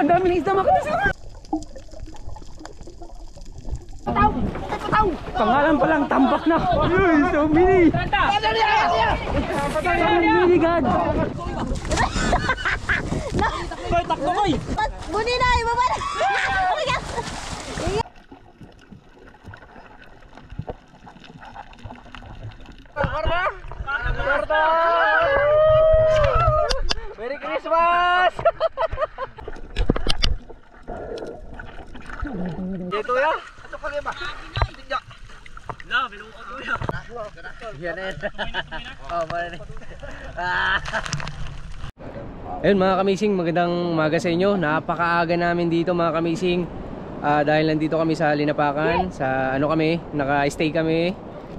Ang daming isda mga kamising. Pangalan pa lang, tambak na. Ayun, so mini. Mini god. Koy, takbo koy. Buni na, ibaba na. Merry Christmas! Ito ya? Ito pa ba? No, bilang ko ya. Yan eh. Oh, mali. Ayun mga kamising, magandang umaga sa inyo. Napakaaga namin dito mga kamising. Dahil nandito kami sa Linapakan, sa ano kami, naka-stay kami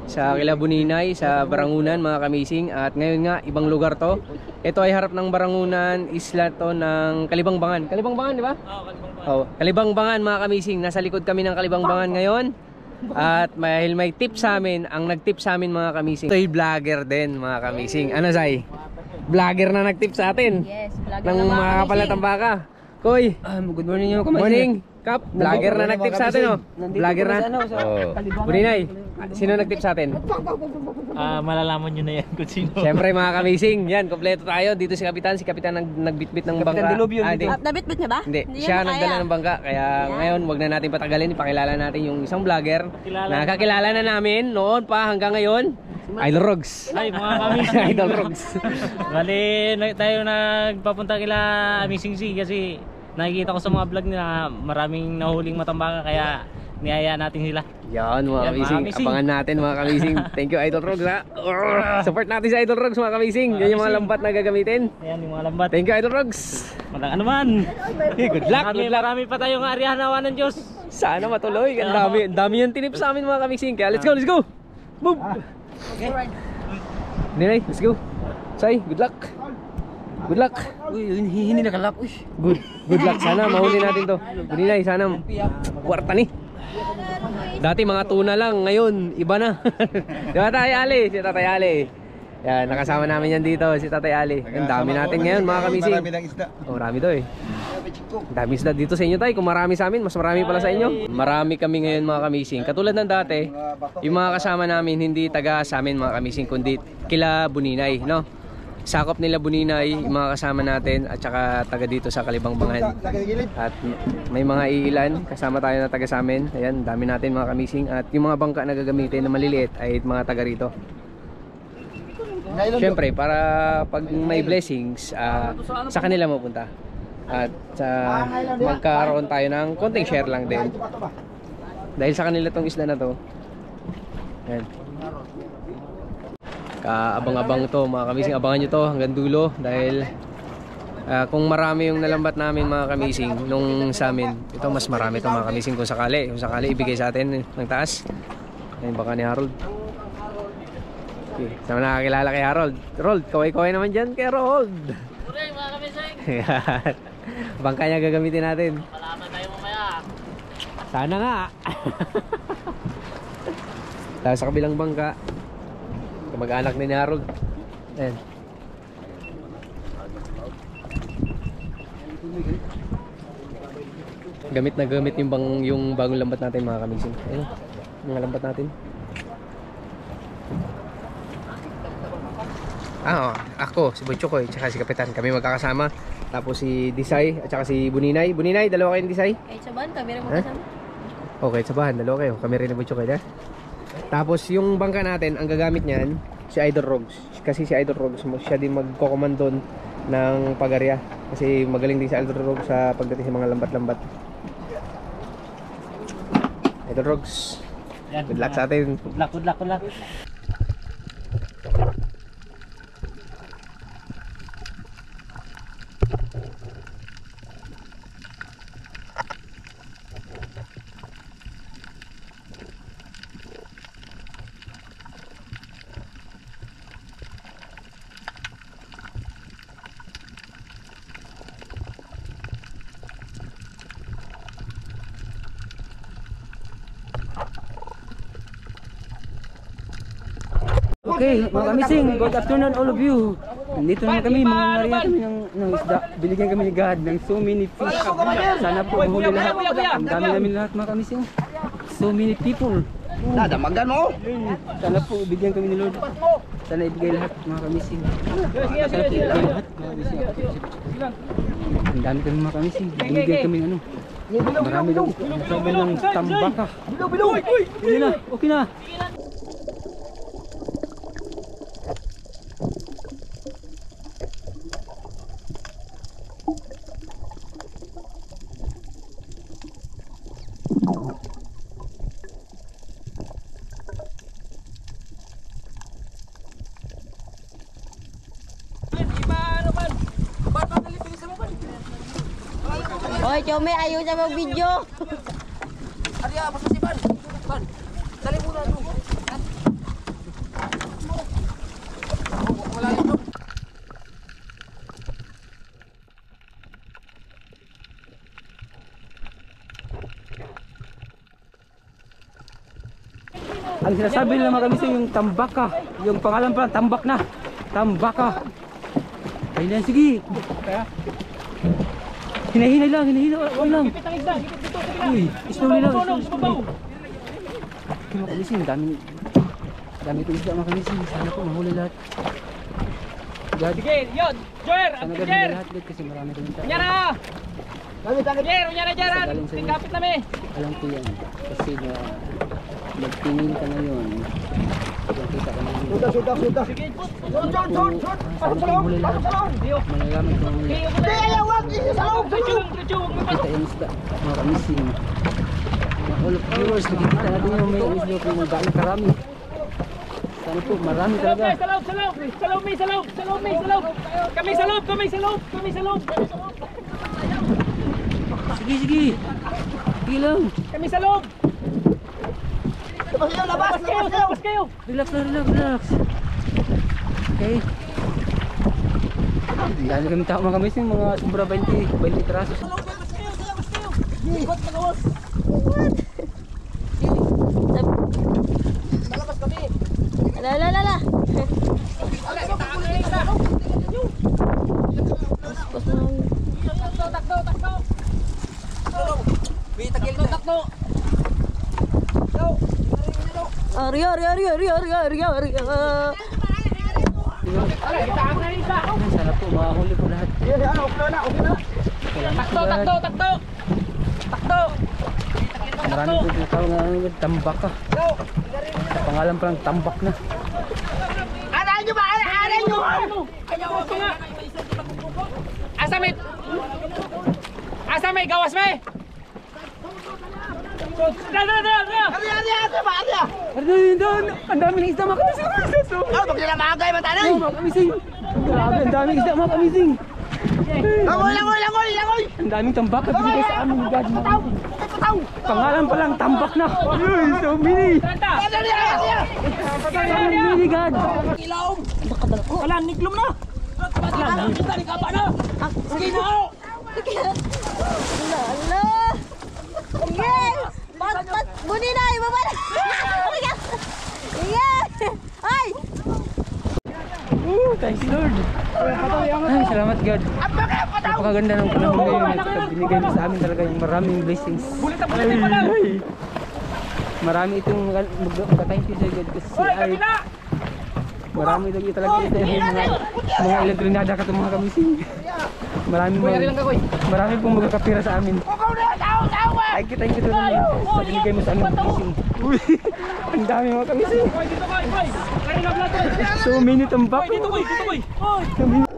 sa Kilabuninay, sa Barangunan mga kamising. At ngayon nga, ibang lugar to. Ito ay harap ng Barangunan, isla to ng Kalibangbangan. Kalibangbangan, di ba? Oo, Kalibangbangan. Oh, Kalibangbangan mga kamising. Nasa likod kami ng Kalibangbangan ngayon. At may tip sa amin, ang nag-tip sa amin mga kamising. Ito'y vlogger din mga kamising. Ano Zay? Vlogger na nag-tip sa atin. Yes, vlogger ng mga kapalatambaka. Koy, good morning yung kamising. morning. Kap, vlogger na nag-tip sa atin, oh. Vlogger na. Buninay, sino nag-tip sa atin? Malalaman nyo na yan kung sino. Siyempre mga kamising, yan, kompleto tayo. Dito si Kapitan nagbitbit ng bangka. Nabitbit niya ba? Hindi, siya nagdala ng bangka. Kaya ngayon, wag na natin patagalin. Ipakilala natin yung isang vlogger na kakilala na namin noon pa hanggang ngayon. Idol Rogs. Ay, mga kamising. Idol Rogs. Bali, tayo nagpapunta kila Amazing Sea kasi nakikita ko sa mga vlog nila maraming nahuling matambaka kaya niyaya natin sila. Yan mga kamising, abangan natin mga kamising. Thank you Idol Rogs ha. Support natin si Idol Rogs mga kamising. Yan yung mga lambat na gagamitin. Ayan yung mga lambat. Thank you Idol Rogs. Walang anuman. Good luck. Marami pa tayong arihan nawa ng Diyos. Sana matuloy. Ang dami yung tinip sa amin mga kamising. Kaya let's go. Boom. Okay. Ninay, let's go. Say, good luck. Good luck. Uy, hindi nakalap. Good luck. Sana mahuli natin to. Ninay, sana kwarta ni. Dati mga tuna lang, ngayon iba na. Si Tatay Ali, yan, nakasama namin yan dito, si Tatay Ali. Ang dami natin ngayon mga kamising. Marami ng isda. Oh, marami to eh. Dami isda dito sa inyo tayo. Kung marami sa amin, mas marami pala sa inyo. Marami kami ngayon mga kamising. Katulad ng dati, yung mga kasama namin hindi taga sa amin mga kamising, kundi kila Buninay, no? Sakop nila Buninay, yung mga kasama natin at saka taga dito sa Kalibangbangan. At may mga iilan kasama tayo na taga sa amin. Ayan, dami natin mga kamising. At yung mga bangka na gagamitin na maliliit ay mga taga rito. Siyempre, para pag may blessings, sa kanila mapunta. At magkaroon tayo ng konting share lang din. Dahil sa kanila tong isla na to. Ayan. Kaabang-abang to mga kamising, abangan nyo to hanggang dulo dahil kung marami yung nalambat namin mga kamising nung sa amin, ito mas marami to mga kamising kung sakali ibigay sa atin ng taas. Ayun baka ni Harold. Okay, sama nakakilala kay Harold. Harold, kaway-kaway naman dyan kay Harold. Puri mga kamising. Bangka niya gagamitin natin. Malaman tayo mamaya. Sana nga. Tapos sa kabilang bangka mag-anak ni Harold. Ayan. Gamit na gamit yung bagong lambat natin mga kamising. Ayun, mga lambat natin. Ako, si Butchokoy, tsaka si Kapitan. Kami magkakasama. Tapos si Disay, at tsaka si Buninay. Buninay, dalawa kayo ni Disay? Kahit sa bahan, kami rin magkasama. Okay, sa bahan, dalawa kayo. Kami rin ni Butchokoy, ha? Tapos yung bangka natin, ang gagamit niyan si Idol Rogs. Kasi si Idol Rogs, siya din magko-commandon ng pagarya. Kasi magaling din si Idol Rogs sa pagdating sa mga lambat-lambat. Idol Rogs, good luck sa atin. Good luck. Okay, mga kamising, good afternoon all of you. Nandito naman kami, mga ngariya kami ng isda. Binigyan kami ni God ng so many fish. Sana po mahuli lahat. Ang dami namin lahat mga kamising. So many people. Damagan mo. Sana po bigyan kami ni Lord. Sana ibigay lahat mga kamising. Sana po ibigay lahat mga kamising. Ang dami kami mga kamising. Binigyan kami ng ano. Marami daw. Sabi ng tambaka. Okay na, okay na. Oy, Chome, ayaw siya mag-video. Arya, basta si Ban. Ban. Dali muna no. Wala ito. Ang sinasabi nila mga kamising yung tambaka. Yung pangalan pala, tambak na. Tambaka. Ayun yan, sige. Hinahinay lang, wala lang. Uy, slowly lang, slowly. Mga kamising, dami itong isda mga kamising. Sana po mahuli lahat. God, Sige, yun. Joer, sana God Joer. mahuli lahat God, kasi marami kami tao. Nyara! Joer, unyara, Jaran. Tingkapit na me. Alam ko yan. Kasi na magtingin ka ngayon. Kita ka ngayon. Sudah. Sana po mahuli lahat. Malalaman ko mahuli lahat. Kita yung isda, mga kamising. All of viewers, nakikita natin yung may isda kung gaano karami. Sana po, marami talaga. Kami sa loob. Sige, sige. Sige lang. Kami sa loob. Labas kayo. Relax. Okay. Dahil kami tao mga kamising, mga sobra 20 terasos. Lala. Takto. Rio. Sana po, makahuli po lahat. Takto. Marami po yung tao nga tambak ka. Sa pangalan pa lang tambak na. Arahan nyo! Asa may gawas may! Doon! Ang dami ng isda mga kamising! Pag nila maagay matanay. Mga kamising! Grabe, ang daming isda mga kamising! Langoy. Ang daming tambak na binigay sa amin ni God mga kamising. Pangalan pa lang tambak na! Ayun, so many! So many God! Wala, niklom na! Lala. Yes! Pat, muni na, ibaba na. Yes! Ay! Thanks Lord! Ay, salamat God! Napakaganda ng panahon ngayon at binigay mo sa amin talaga yung maraming blessings. Ay. Marami itong mag-thank you sa God kasi ay marami lagi talaga ito yung mga ilang granada ka itong mga kamising. Marami pong magkakapira sa amin. Ay, thank you doon sa binigay mo sa amin mga kamising. Uy, ang dami mga kamising. So many tambak. So many.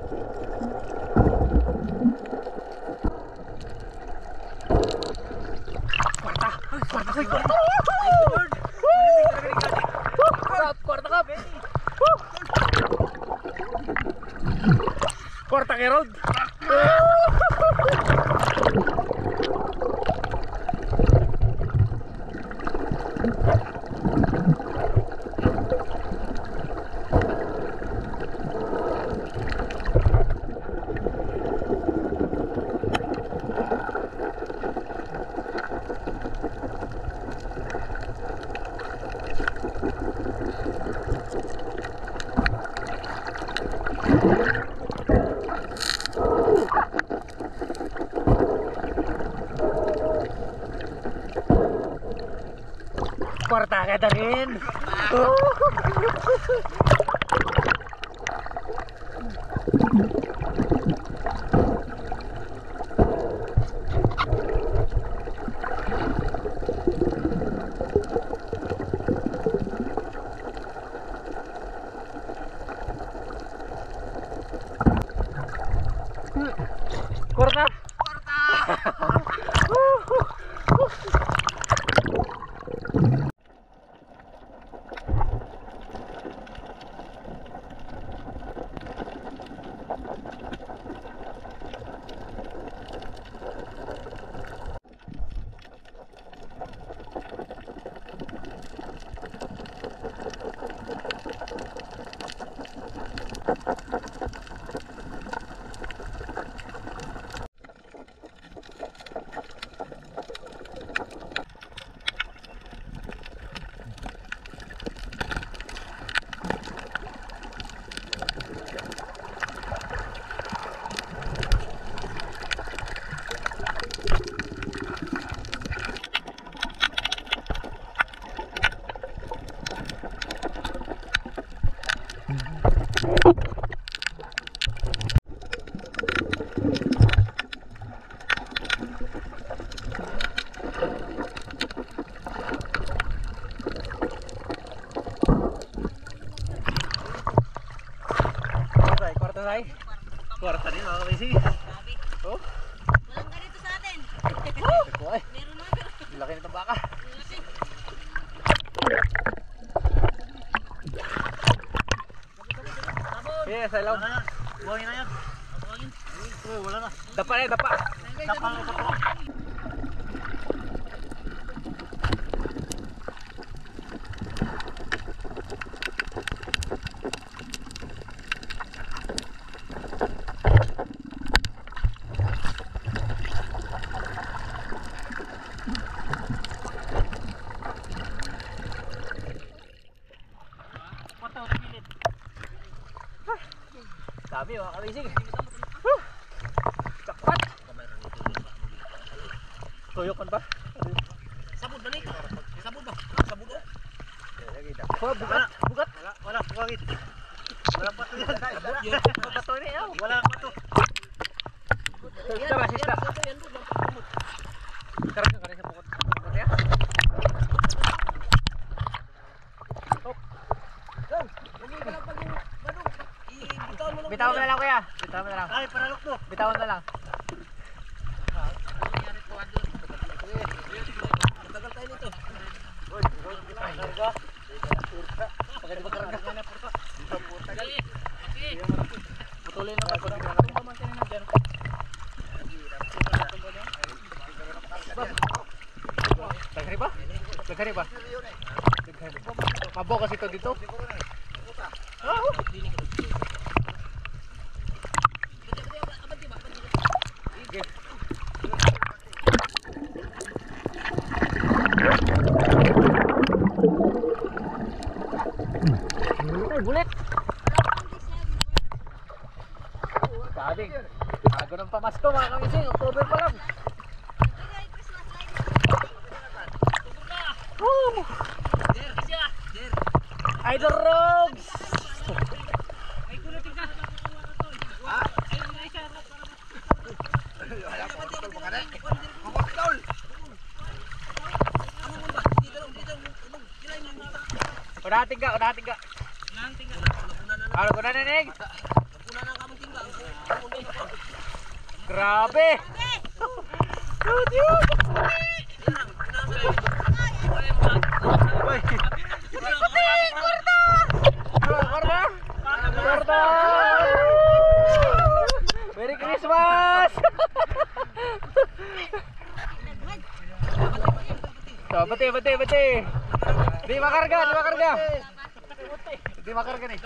Kwarta kay Rod! namin. Korta. Kwarta din mga kamising. Oh. Walang ganito sa atin. Kuhay. Meron na. Laki nitong baka. Yes, hello. Buhangin na yan. Buhangin. Wala na. Dapa na, dapa. Dapa na, dapa. Sabi mga kamising. Cakpat. Tuyok ba? Sabod ba ni? Sabod ba? Sabod o? Oh, bugat. Bugat. Wala buwangit. Wala pa to yan. Bato ni yaw. Wala pa to. Sista ba, sista? Karga ka rin sa bukot. Bukot ya? Bitawan mo na lang kuya. Bitawan mo na lang. Ay, paralok to. Bitawan na lang. Matagal tayo nito. Karga. Pagkali ba karga? Putulin na ba? Daghari ba? Daghari ba? Mabo kasi ito dito. Bulit. Sabi, bago ng pamasko mga kamising, October pa lang. Idol Rogues! Unahating ka, unahating ka. Ano ko na nanig? Grabe! Korta! Merry Christmas! So, bati. Di makarga. Di makarga nih.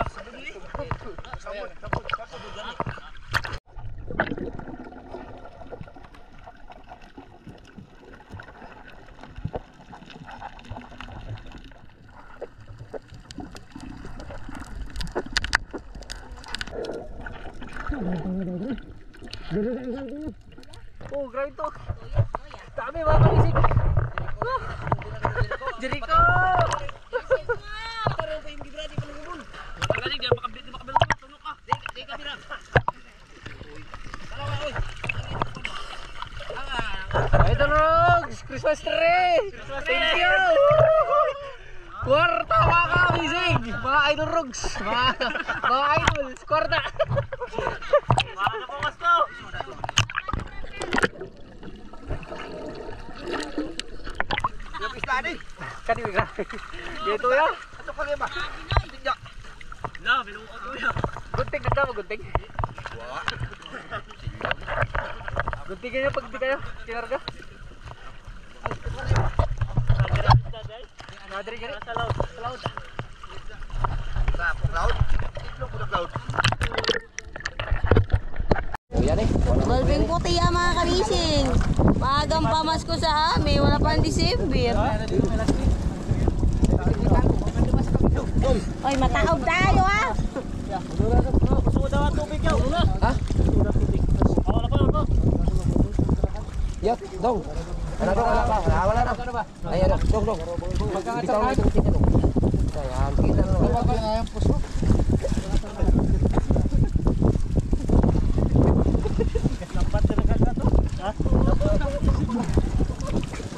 Oh, grabe to. Dami mga kamisig. Jericho! Christmas tree! Thank you! Kwarta mga kamising! Mga idol rogs! Mga idols! Kwarta! Mga napakas to! Yung pistani. Kanina grabe. Dito ya. Ito kami ba? Tingga. Na, binuo ko yan. Gunting ganda mo, gunting. Gunting kayo pag di kayo. Kinarga. Nadiri ka rin. Sa laut. Sa laut. Sa cloud. Itlog ko na cloud. Yan eh. Balbing puti ang mga kamising. Maagang pamasko sa amin. Wala pa ang December. Oy, mataob tayo ha. Gusto mo daw ang tubig yaw. Ha? Ako na pa. Yap, dong. Wala pa. Wala na. Ayan, dong. Bitaw na itong tingin. Ayan, kita na. Ayan, puso.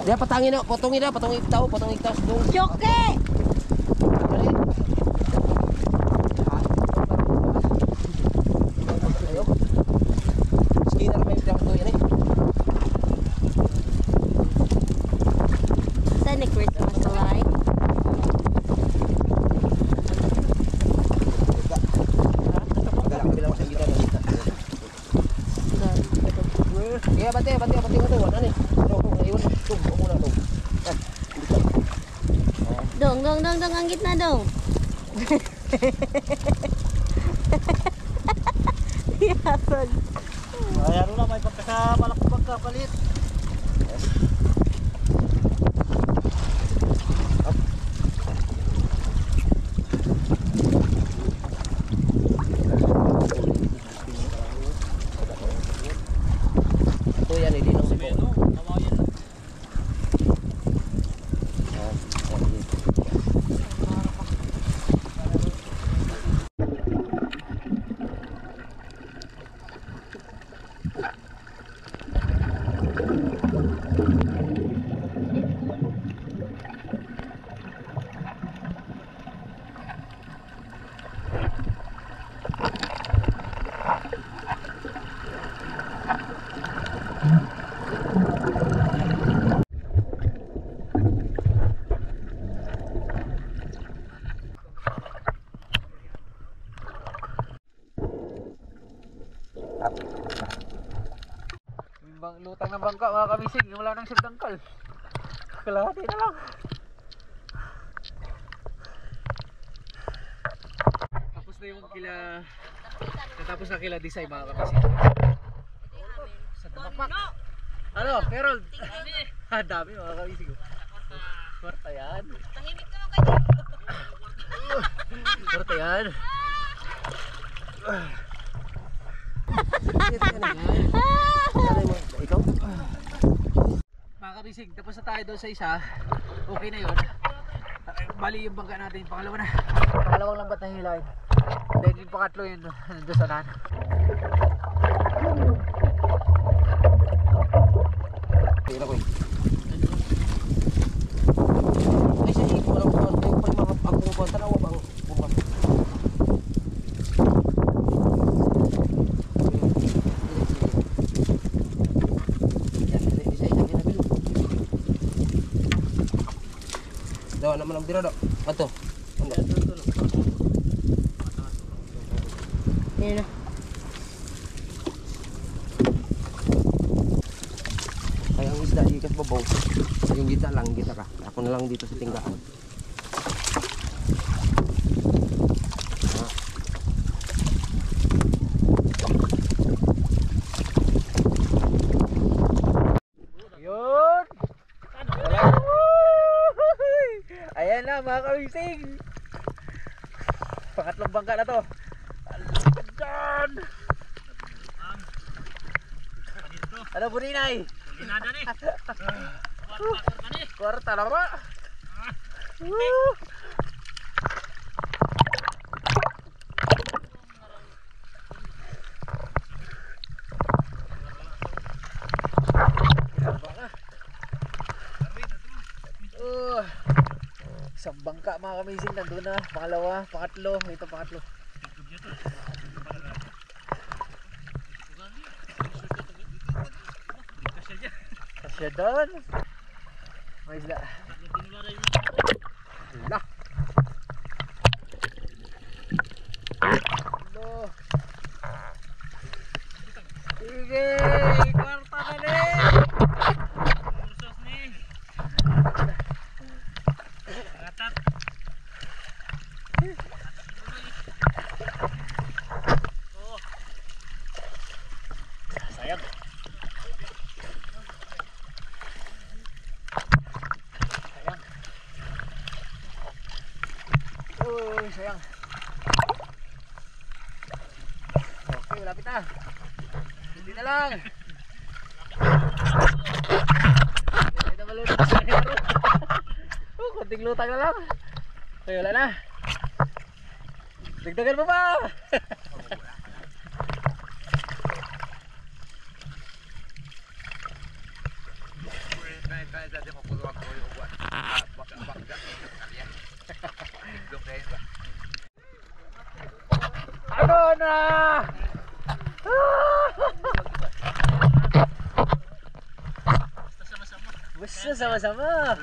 Dia patangin na, potongin itaw sa dong. Choke! Ayo. Skinner may dang to yan eh. Saan ni Christmas light? Bilang sa kita na. Iya, bati mo to. Ano ni? Iwan tug muna to. Dong, ang gitna dong. Yasan. Ayan na, may pagkamalak pagkapalit. Ito yan, hindi nang sipo. Lutang ng bangka mga kamising, wala nang sirtangkal. Kalahati na lang. Tapos na yung kila, natapos na kila design mga kamising. Sa damakmak. Ano, Carol? Dami mga kamising. Kwarta yan. Tahimik naman kayo. Kwarta yan. Ikaw? Mga kabisig, tapos na tayo doon sa isa. Okay na yun. Bali yung bangka natin, pangalawa na. Pangalawang lambat na hilahin. Then yung pangatlo yun doon sa nan. Tira ko eh. Ay siya, ito walang pumunta yung pa yung mga pagpupunta na wabang pumunta. Daw naman ang biro daw. Ato. Yan na. Kaya ang isda ikas babaw. Yung gita lang, gita ka. Ako na lang dito sa tinggaan. Yun! Ayan na mga kamising. Pangatlong bangka na to. Diyan! Ano po ninay? Inada ni. Kwarta na ba? bangka mga kamising, nandun na. Pangalawa, pangatlo. Ito pangatlo. Kasya doon. May isla. Wala. Hello. Sige, kwarta na rin. Kursos ni. Ratat. Oh. Sayang. Sayang. Uy, sayang. Okay, malapit na. Hindi na lang. Hindi na malunod sa hero. Kunting lutang na lang. Okay, wala na. Dagdagan mo pa. Ano na? Basta sama-sama.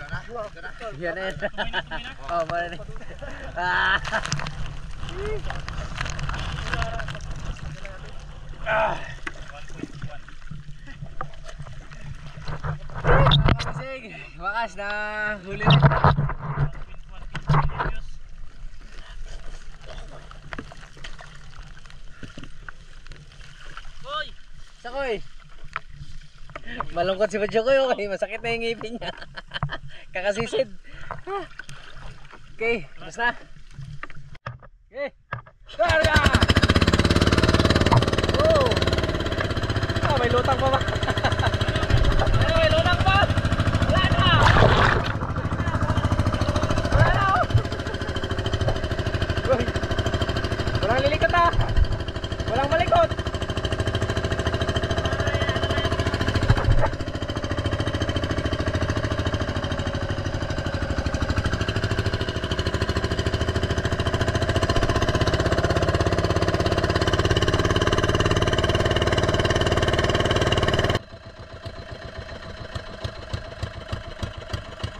Yan na yan. Oh, mana ni? Ah. Kamising, wakas na huli. Hoy! Sakoy. Malungkot si Badyokoy, okay, masakit na yung ngipin niya. Kakasisid. Okay, tapos na. Okay. Karga! Oh! Ah, may lutang pa ba? May lutang pa! Wala na! Wala na! Uy! Walang lilikot ah! Walang malikot!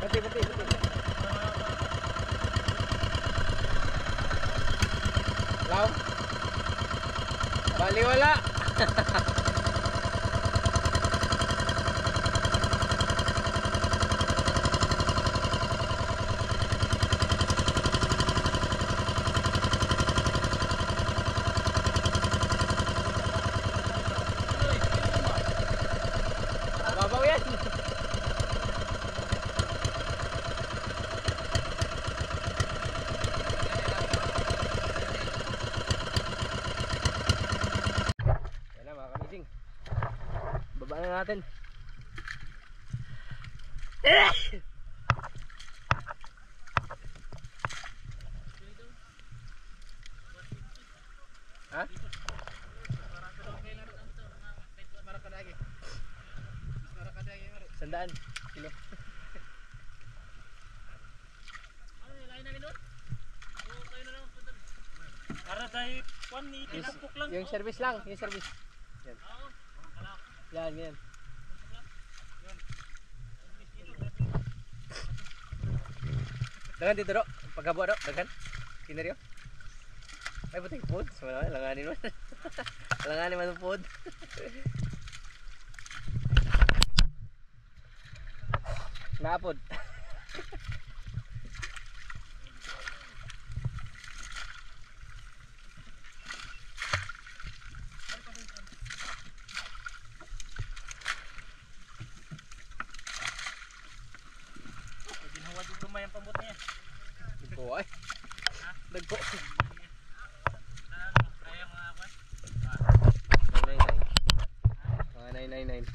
Bati. Law. Bali wala. Babaw yan. Baba na natin. Ha? Sandaan kilo. Para tayo kwan ni tipukpuk lang. Yung service lang, yung service. Yan. Yan. Dagan dito do, pagkabo do, dagan. Kinaryo. Ay puting food, wala langanin man. Langanin man food. Napod. Ginawa din gumay ang pambot niya. Dagko ay. Dagko. Kaya mga kwan. 999. Mga 999.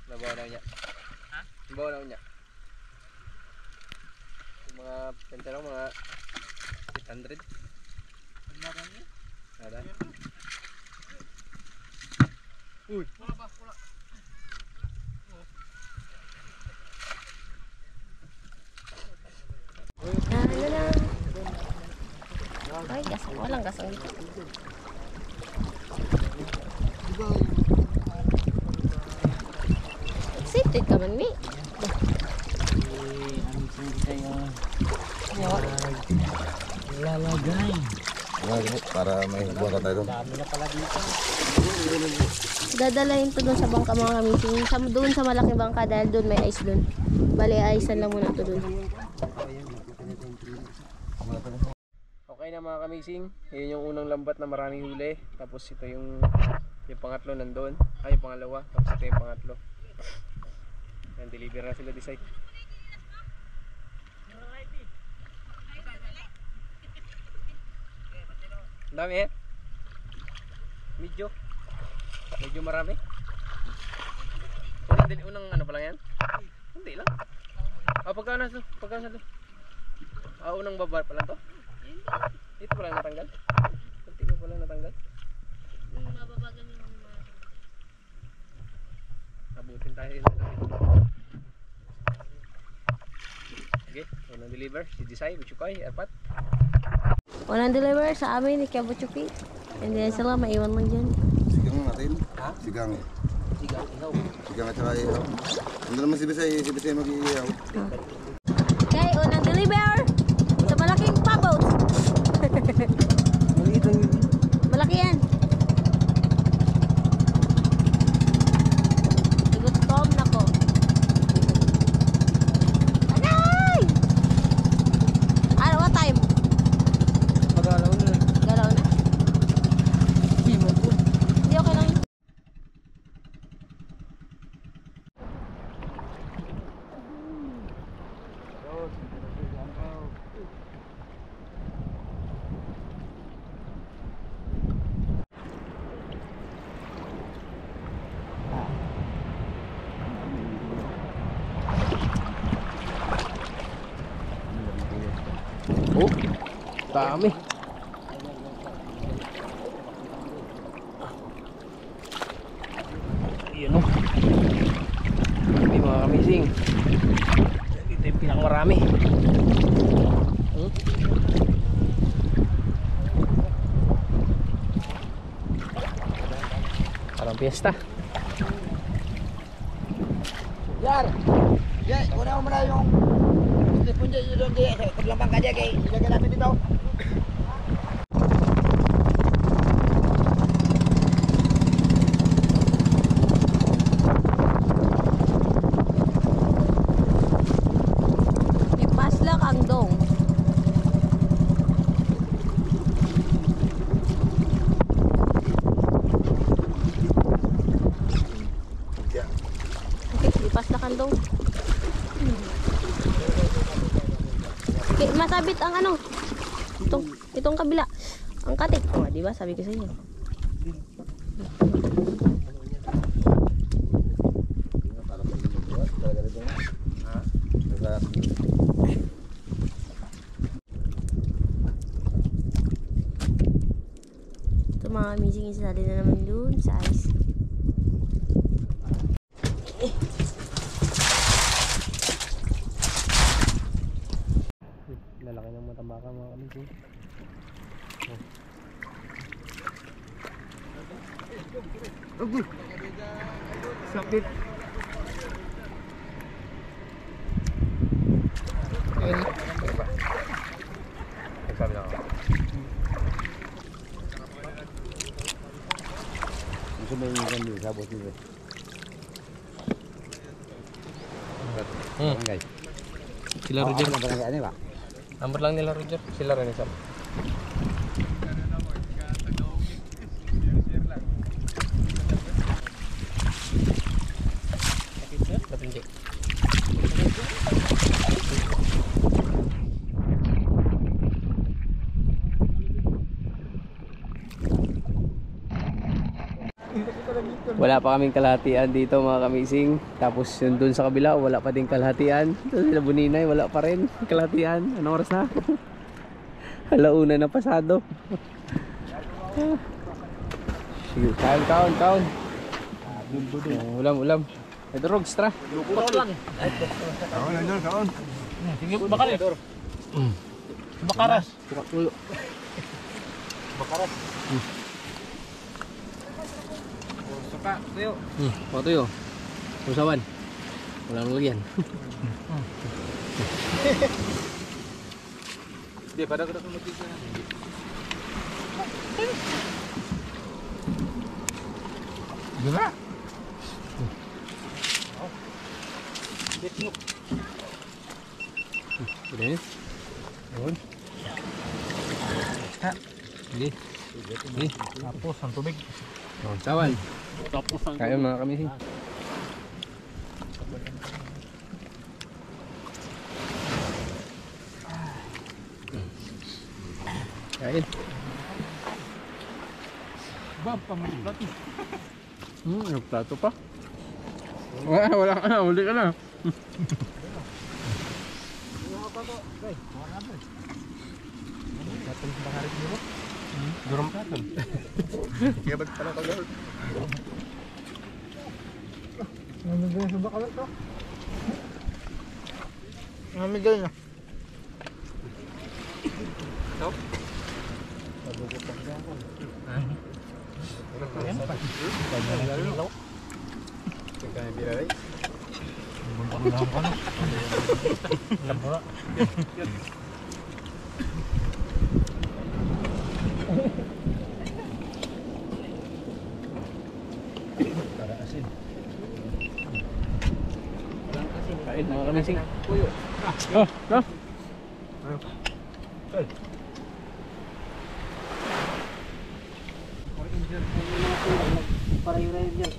Nabawa na niya. Ha? Nabawa na niya. Yung mga pentero, mga 800. Paglaran niya. Ada. Uy. Ay, gasang. Walang gasang dito. Excited ka man, Mi. Lalagay. Para may buwan tayo doon. Dami na pala dito. Dadalahin to doon sa bangka mga kamising. Doon sa malaking bangka dahil doon may ice doon. Bali, icean lang muna to doon. Okay na mga kamising, yun yung unang lambat na maraming huli. Tapos ito yung pangatlo nandun. Ay, yung pangalawa. Tapos ito yung pangatlo. Yan, deliver na sila decide. Ang dami eh. Medyo marami. Unang ano pa lang yan? Hindi lang. Pagkano na to? Unang baba pa lang to? Dito pa lang natanggal? Kunti pa lang natanggal? Mababagan yung mga... Abutin tayo yun. Sige, unang deliver. Si Jisay, Buchukay, Apat. Unang deliver sa amin ni Kabuchuki. Hindi na sila, maiwan lang dyan. Sigang natin. Ha? Sigang eh. Sigang at saka ihaw. Hindi naman si Bisay mag-iihaw. Okay, unang deliver sa malaking paboat. Maliit lang yun. Malaki yan. Gutom na ko. Agay! Ano, what time? Pag-alaw na. Galaw na? Hindi, okay lang yun. Oh, dami. Ayan o. Dami mga kamising. Dito yung pinakamarami. Parang piyesta. Yar. Ya, una mo na yung punja yun doon di. Paglambang ka dyan kay ilagay namin dito. Ipasla kang dong. Okay, ipasla kang dong. Okay, masabit ang ano. Itong kabila. Ang katik. Oh, di ba? Sabi ko sa inyo. Ito mga amazing isali na naman dun sa ice. Lalaki ng matambaka mga kamising. Sakit. Sabi na ako. Gusto mo yung ikan dito, sabot dito. Guys. Sila Roger. Ano ba? Number lang nila Roger. Sila rin isa. Hindi. Wala pa kaming kalahatian dito mga kamising. Tapos yun dun sa kabila wala pa din kalahatian. Ito sila Buninay wala pa rin kalahatian. Anong oras na? Halauna na pasado. Sige, kaon. Ulam. Ito Rogs, tra. Lupot lang. Kaon. Sige, bakal eh. Bakaras. Suka, tuyo. Patuyo. Usawan. Walang lagyan. Di, pada kada kumagkisa na. Gila. Udah ya? Yun. Sige. Sige. Tapos ang tubig. Oh, sawan. Tapos ang Kain mga kamising. Kain. Bab, pamulat. Nagplato pa. Wala ka na, uli ka na. Durong platon. Kaya ba't pala tagal? Namigay sa bakalat to. Namigay na. Ito? Pagbubukas niya ako. Ayan pa. Pagbubukas. Kaya bilay. Bumbang ka na. Labura. Para asin. Kain mga kamising. Oh, no. Para yun dyan.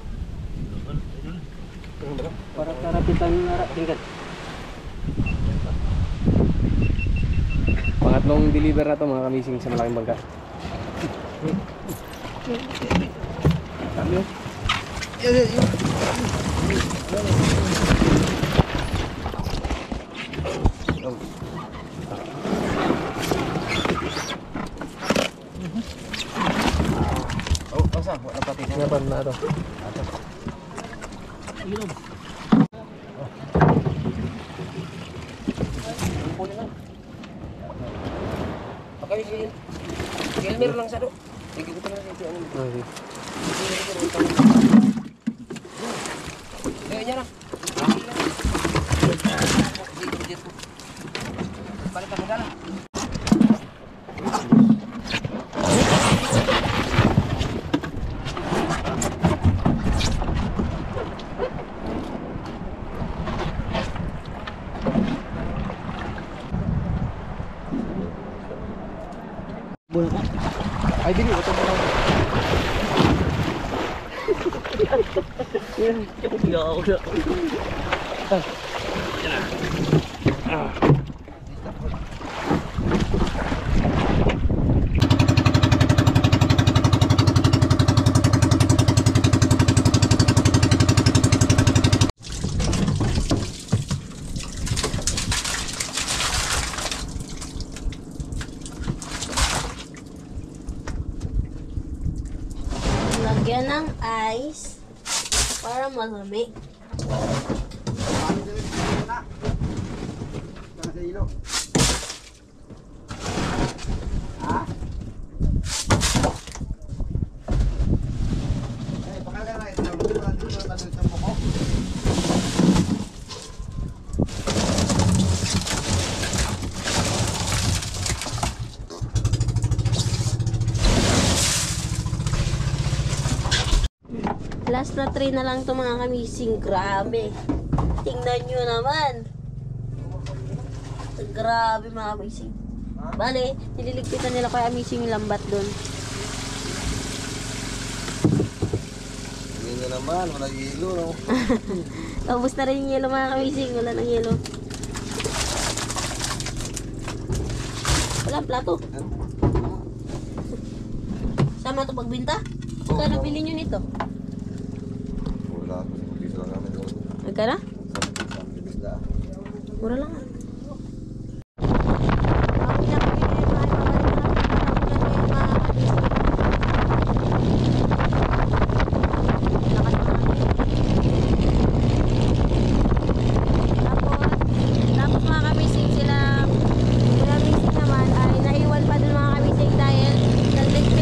Para karapitan yung harap tingkat. Pangatlong deliver na to mga kamising sa malaking bangka. Dami yun. Oh, basta. Wala pati na. Ngapan na ito. Okay, sige. Kilmer lang sa do. Sige ko lang sa ano. Okay. Eh, nya na. Balik ka na. Ay, dili. Ito mo lang. Lagyan ng ice para malami. Sa ilo. Pakala na ito. Ito ng buko. Last na 3 na lang ito mga kamising. Grabe. Tingnan nyo naman. Grabe mga kamising. Bale, nililigpitan nila kay Amising yung lambat doon. Hindi na naman. Wala ilo. No? Ubus na rin yung yelo mga kamising. Wala nang yelo. Wala, plato. Sama ito pagbinta? Kano bilhin nyo nito? Wala. Piso lang kami doon. Magkano? Isda. Mura lang. Tapos mga kamising sila, mga kamising naman ay naiwan pa dun mga kamising dahil nandito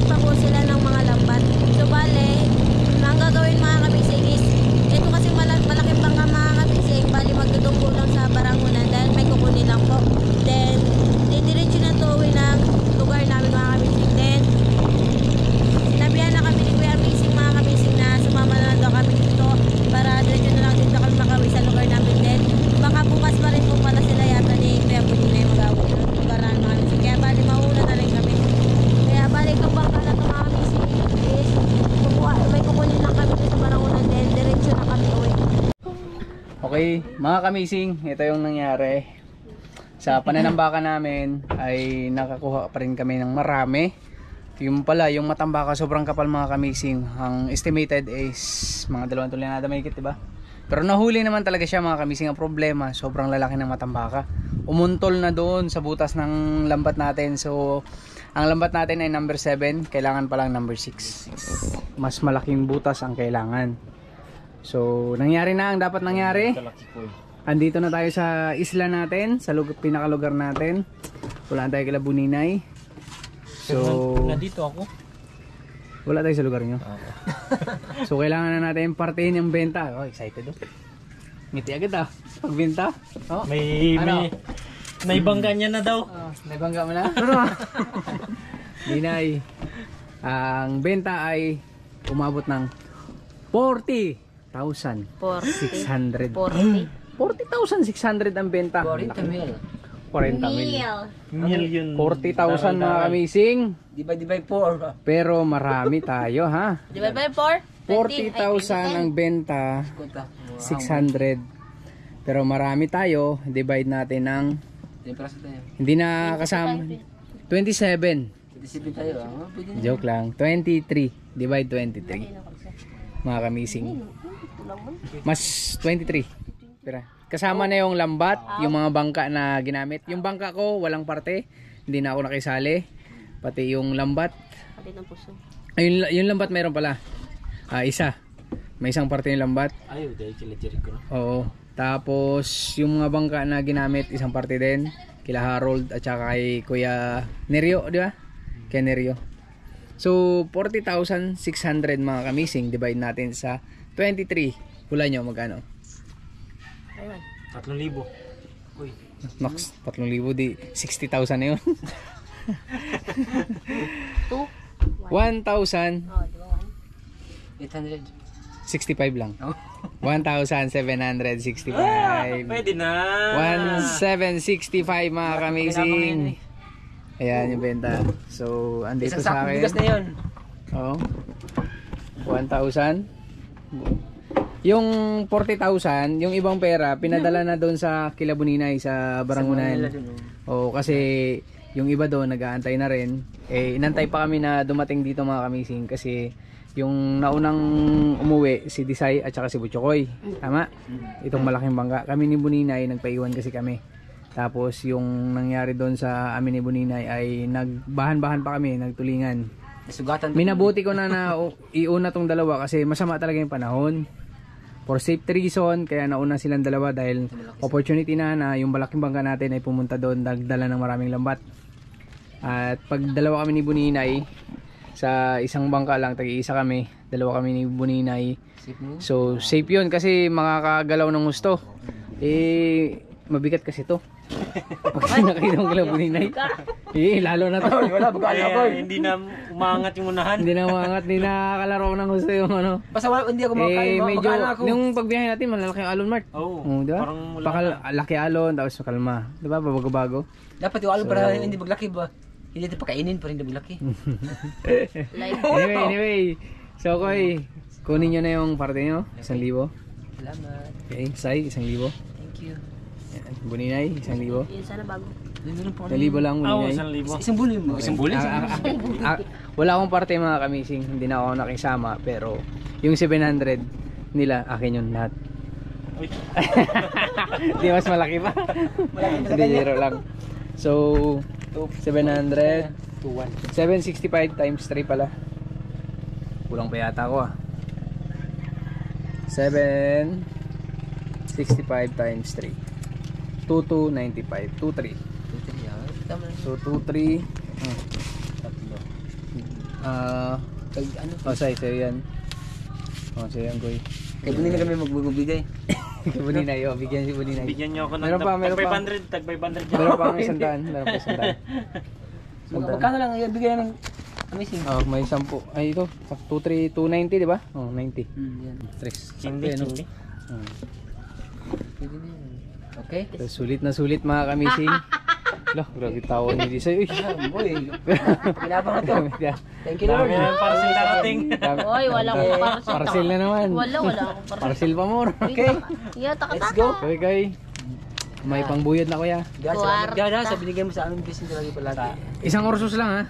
Okay, mga kamising, ito yung nangyari. Sa pananambaka namin ay nakakuha pa rin kami ng marami. Yung pala, yung matambaka sobrang kapal mga kamising. Ang estimated is mga 2 tonelada mahigit, diba? Pero nahuli naman talaga siya mga kamising. Ang problema, sobrang lalaki ng matambaka. Umuntol na doon sa butas ng lambat natin. So, ang lambat natin ay number 7. Kailangan pa lang number 6. Mas malaking butas ang kailangan. So, nangyari na ang dapat nangyari. Andito na tayo sa isla natin, sa pinakalugar natin. Wala tayo kila Buninay. So, nandito ako. wala tayo sa lugar nyo. So, kailangan na natin partehin yung benta. Oh, excited oh. Ngiti agad ah. Pagbenta. Oh. May naibangga niya na daw. Oh, naibangga mo na? Binay. Ang benta ay umabot ng 40,600. 40,600 ang benta. 40 mil. 40 mil. Million. 40,000 mga kamising. Divide by 4. Pero marami tayo ha. Divide by 4. 40,000 ang benta. 600. Pero marami tayo. Divide natin ng hindi na kasama 27. 27 tayo. Joke lang. 23. Divide 23. Mga kamising. Mas 23. Pero kasama na yung lambat, yung mga bangka na ginamit. Yung bangka ko, walang parte. Hindi na ako nakisali. Pati yung lambat. Pati ng puso. Ayun, yung lambat meron pala. Isa. May isang parte yung lambat. Ayaw, dahil kinichirik ko. Oo. Tapos, yung mga bangka na ginamit, isang parte din. Kila Harold at saka kay Kuya Nerio, di ba? Kay Nerio. So, 40,600 mga kamising. Divide natin sa 23. Hula nyo, magkano? 3,000. Uy. Max, 3,000 di 60,000 na yun. 1,000 Oh, di ba 800. 65 lang. 1,765. Pwede na. 1,765 mga kamising. Ayan yung benta. So, andito sa akin. Bigas na yun. Oo. 1,000. Yung 40,000, yung ibang pera, pinadala na doon sa Kilabuninay, sa Barangunan. Oo, kasi yung iba doon, nag-aantay na rin. Eh, inantay pa kami na dumating dito mga kamising kasi yung naunang umuwi, si Disay at saka si Butchokoy. Tama? Itong malaking bangka. Kami ni Buninay, nagpaiwan kasi kami. Tapos yung nangyari doon sa amin ni Buninay ay nagbahan-bahan pa kami, nagtulingan. Minabuti ko na iuna tong dalawa kasi masama talaga yung panahon. For safety reason, kaya nauna silang dalawa dahil opportunity na yung malaking bangka natin ay pumunta doon, nagdala ng maraming lambat. At pag dalawa kami ni Buninay, sa isang bangka lang, tag-iisa kami, dalawa kami ni Buninay. So safe yun kasi makakagalaw ng gusto. Eh, mabigat kasi to. Pag nakita mo kila Buninay, lalo na to. Hindi na umangat yung unahan. Hindi na umangat, hindi na kalaro ng gusto yung ano. Basta hindi ako makakain. Medyo, nung pagbiyahe natin, malalaki ang alon, Mart. Oo. Diba? Parang wala. Laki alon, tapos kalma. Diba? Babago-bago. Dapat yung alon para hindi maglaki ba? Hindi ito pakainin para hindi maglaki. Anyway. So, Koy, kunin nyo na yung parte nyo. 1,000. Salamat. Okay, Sai, 1,000. Thank you. Buninay, 1,000. Yun sana bago. 1,000 lang, Buninay. 1,000. Isang bulo mo. Isang bulo? Wala akong parte mga kamising. Hindi na ako nakisama. Pero yung 700 nila, akin yun lahat. Di mas malaki pa. Hindi, zero lang. So, 700 765 times 3 pala. Kulang pa yata ako 765 times 3 2295 23. So 23 say yan. Say yan, Goy. Kaya Buninay kami magbibigay. Kay Buninay, bigyan si Buninay. Bigyan niyo ako ng meron pa. tag 500. Meron pa ang 100. Meron pa 100. Magkano lang ibigay ng amazing? Oh, may 10. Ay, ito. 290, di ba? Oh, 90. Yan. 3. Hindi. Pwede na yan. Okay? So, sulit na sulit mga kamising. Loh, grabe tawa ni Disay. Uy. Boy. Pinabang ito. Thank you, Lord. Dami ng parcel darating. Oy, wala akong parcel. Parcel na naman. Wala akong parcel. Parcel pa more. Okay. Yeah, Let's go. Okay, kay. May pangbuyod na kuya. God, salamat God ha, sa binigay mo sa amin blessing talaga palagi. Isang orsos lang ha.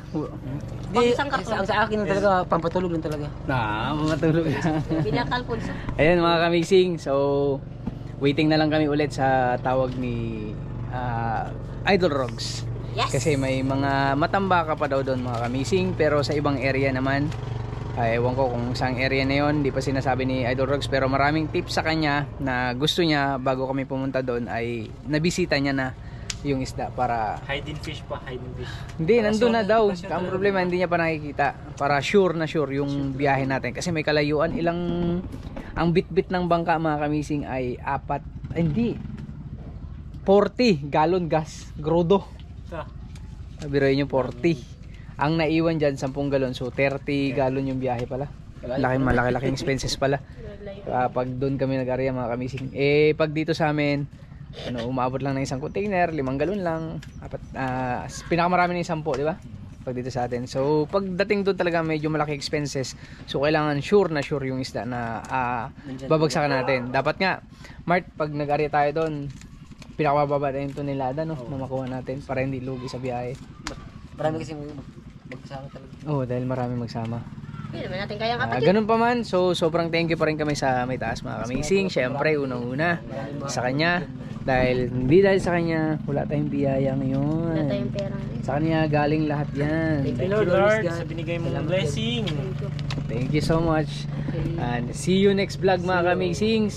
Hindi, Isang karton. sa akin lang talaga, pampatulog lang talaga. Matulog. Binakal po. Ayan mga kamising. So, waiting na lang kami ulit sa tawag ni Idol Rogs. Yes. Kasi may mga matambaka pa daw doon mga kamising. Pero sa ibang area naman, ewan ko kung saang area na yun, di pa sinasabi ni Idol Rogs, pero maraming tips sa kanya na gusto niya bago kami pumunta doon ay nabisita niya na yung isda para Hiding fish pa, hiding fish. hindi, nandun na daw. Ang problema hindi niya pa nakikita para sure na sure yung biyahe natin kasi may kalayuan. Ang bit-bit ng bangka mga kamising ay 40 gallon gas grodo. Sabihin nyo 40. Ang naiwan dyan 10 galon, so 30 galon yung biyahe pala. Malaki-laking expenses pala. Pag doon kami nag-area mga kamising. Pag dito sa amin, umabot lang ng isang container, 5 galon lang. Pinakamarami ng 10, di ba? Pag dito sa atin. So pagdating doon talaga medyo malaki expenses. So kailangan sure na sure yung isda na babagsakan natin. Dapat nga, Mart, pag nag-area tayo doon, pinakamababa na yung tonelada na makuha natin para hindi lugi sa biyahe. Marami kasi magsama talaga. Dahil marami magsama. Hindi naman natin kayang apat. Ganun pa man, so sobrang thank you pa rin kami sa May Taas mga kamising. Syempre, unang-una sa kanya. Hindi dahil sa kanya, wala tayong biyaya ngayon. Wala tayong pera. Sa kanya galing lahat yan. Thank you Lord sa binigay mong blessing. Thank you so much. And see you next vlog mga kamising.